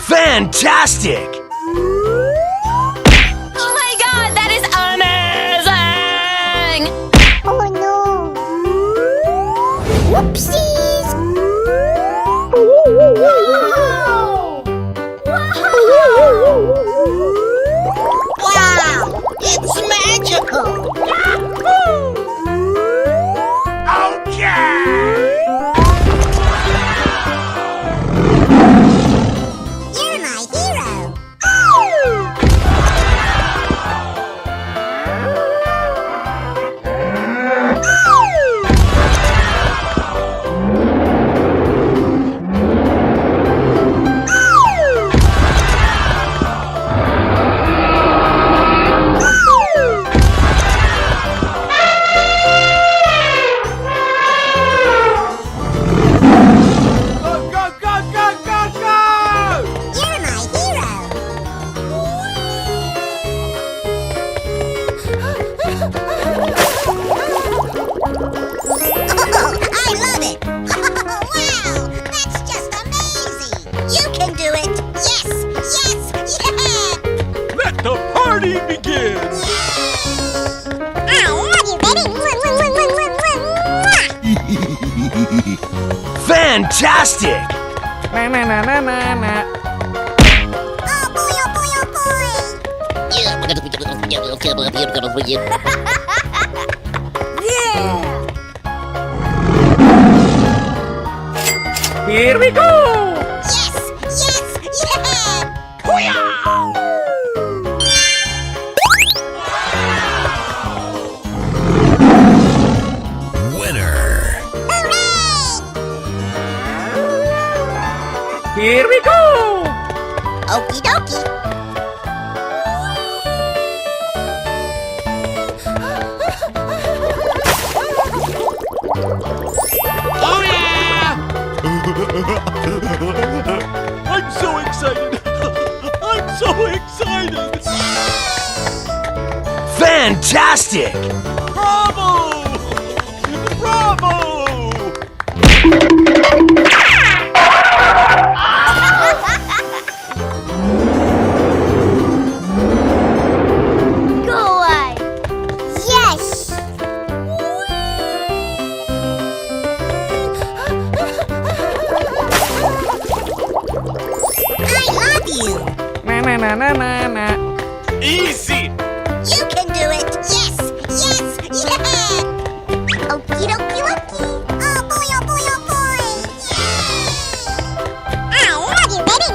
Fantastic! Oh my god, that is amazing! Oh no! Whoopsies! Wow! It's magical! You're my hero! You're my hero! Oh, I love it! Wow! That's just amazing! You can do it! Yes! Yes! Yeah! Let the party begin! Are you ready? Fantastic! Oh boy, oh boy, oh boy! Here we go! Yes! Yes! Yeah! Winner! Hooray! Here we go! Okie dokie! I'm so excited! I'm so excited! Fantastic! Bravo! Bravo! Go away! Yes! I love you! Easy! You can do it! Yes! Yes! Yeah! Okie dokie dokie! Oh boy, oh boy, oh boy! Yeah! I love you, baby!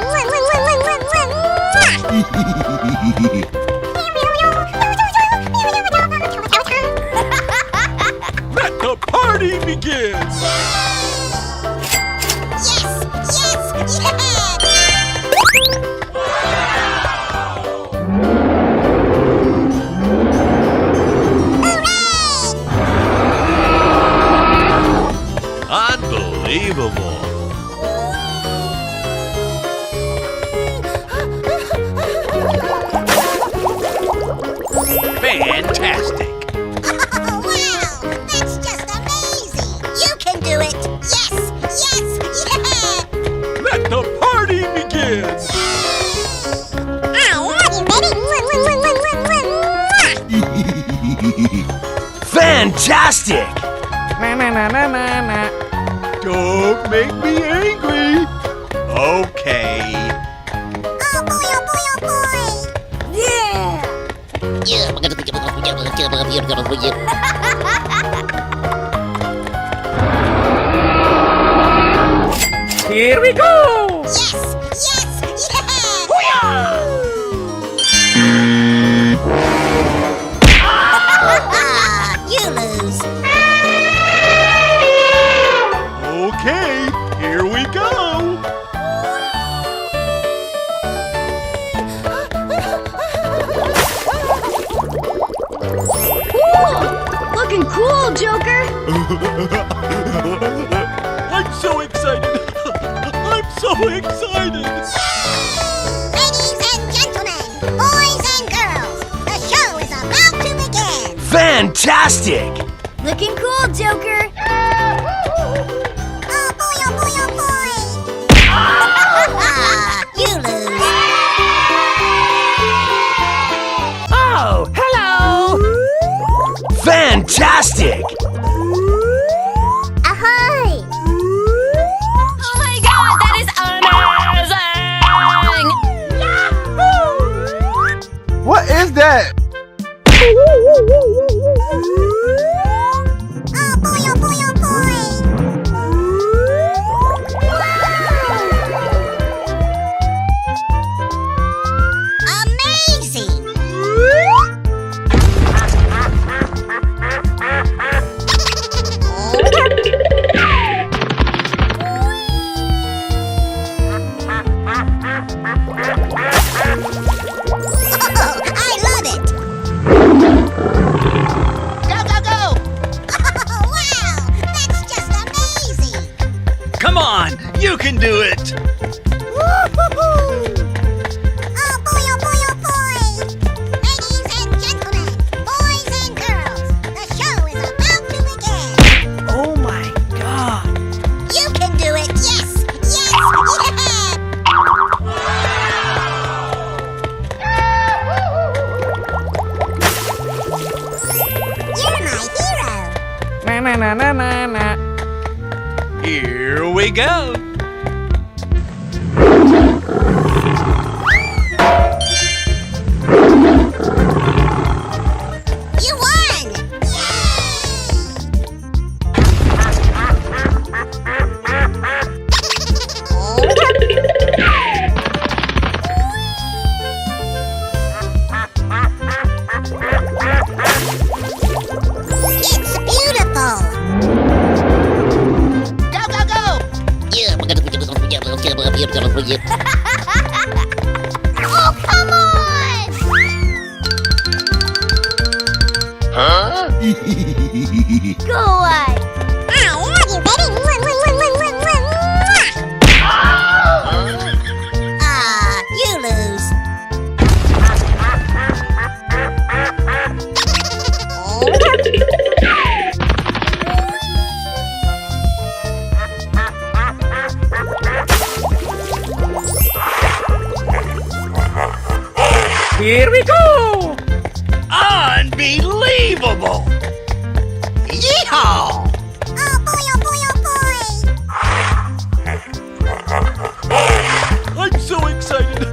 Let the party begin! Yes! Yes! Yeah! Unbelievable! Fantastic! Oh, wow! That's just amazing! You can do it! Yes! Yes! Yeah! Let the party begin! I love you, baby! Fantastic! Don't make me angry! Okay. Oh boy, oh boy, oh boy! Yeah! Here we go! Yes! Yes! Yeah! You lose! Okay, here we go! cool, Joker! I'm so excited! I'm so excited! Ladies and gentlemen, boys and girls, the show is about to begin. Fantastic! Looking cool, Joker! Oh boy, oh boy, oh boy! You lose. Oh, hello! Fantastic! Ahoy! Oh my god, that is amazing! What is that? Oh boy, oh boy, oh boy! Amazing! Oh, I love it! Go, go, go! Oh, wow! That's just amazing! Come on, you can do it! Woo-hoo-hoo! Oh boy, oh boy, oh boy! Ladies and gentlemen, boys and girls, the show is about to begin! Oh my god! You can do it! Yes! Yes! Yeah! You're my hero! Na na na na na na. Here we go! You won! It's beautiful! Go, go, go! Oh, come on! Go away! I love you, baby! You lose. Here we go! Unbelievable! Yeehaw! Oh boy, oh boy, oh boy! I'm so excited!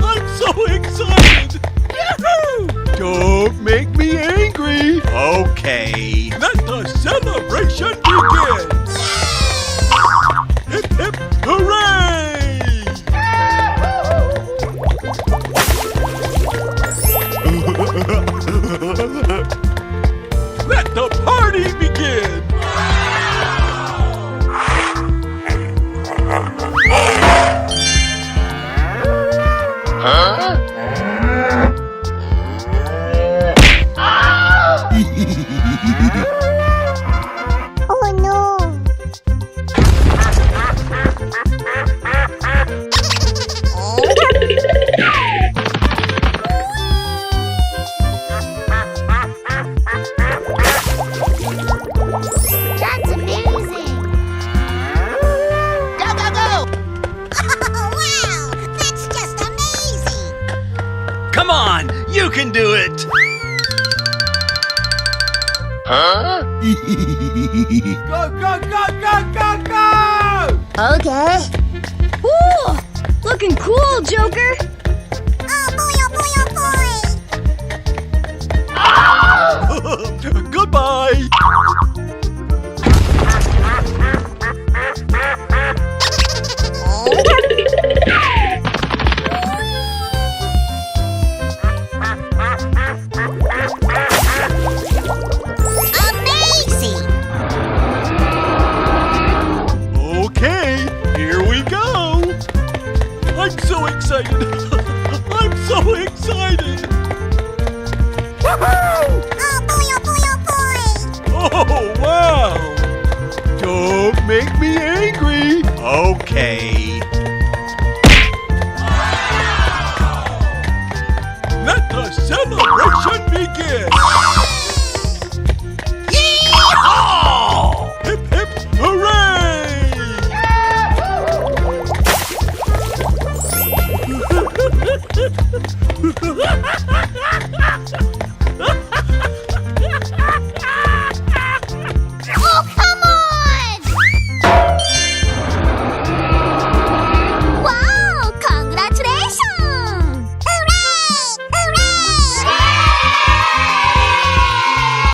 I'm so excited! Yahoo! Don't make me angry! Okay, let the celebration begin! Hip hip hooray! Let the party begin! Oh no! That's amazing! Go, go, go! Oh, wow! That's just amazing! Come on, you can do it! Go, go, go, go, go, go! Okay. Ooh! Looking cool, Joker! Oh boy, oh boy, oh boy! Goodbye! Amazing! Okay, here we go! I'm so excited! Okay. Let the celebration begin!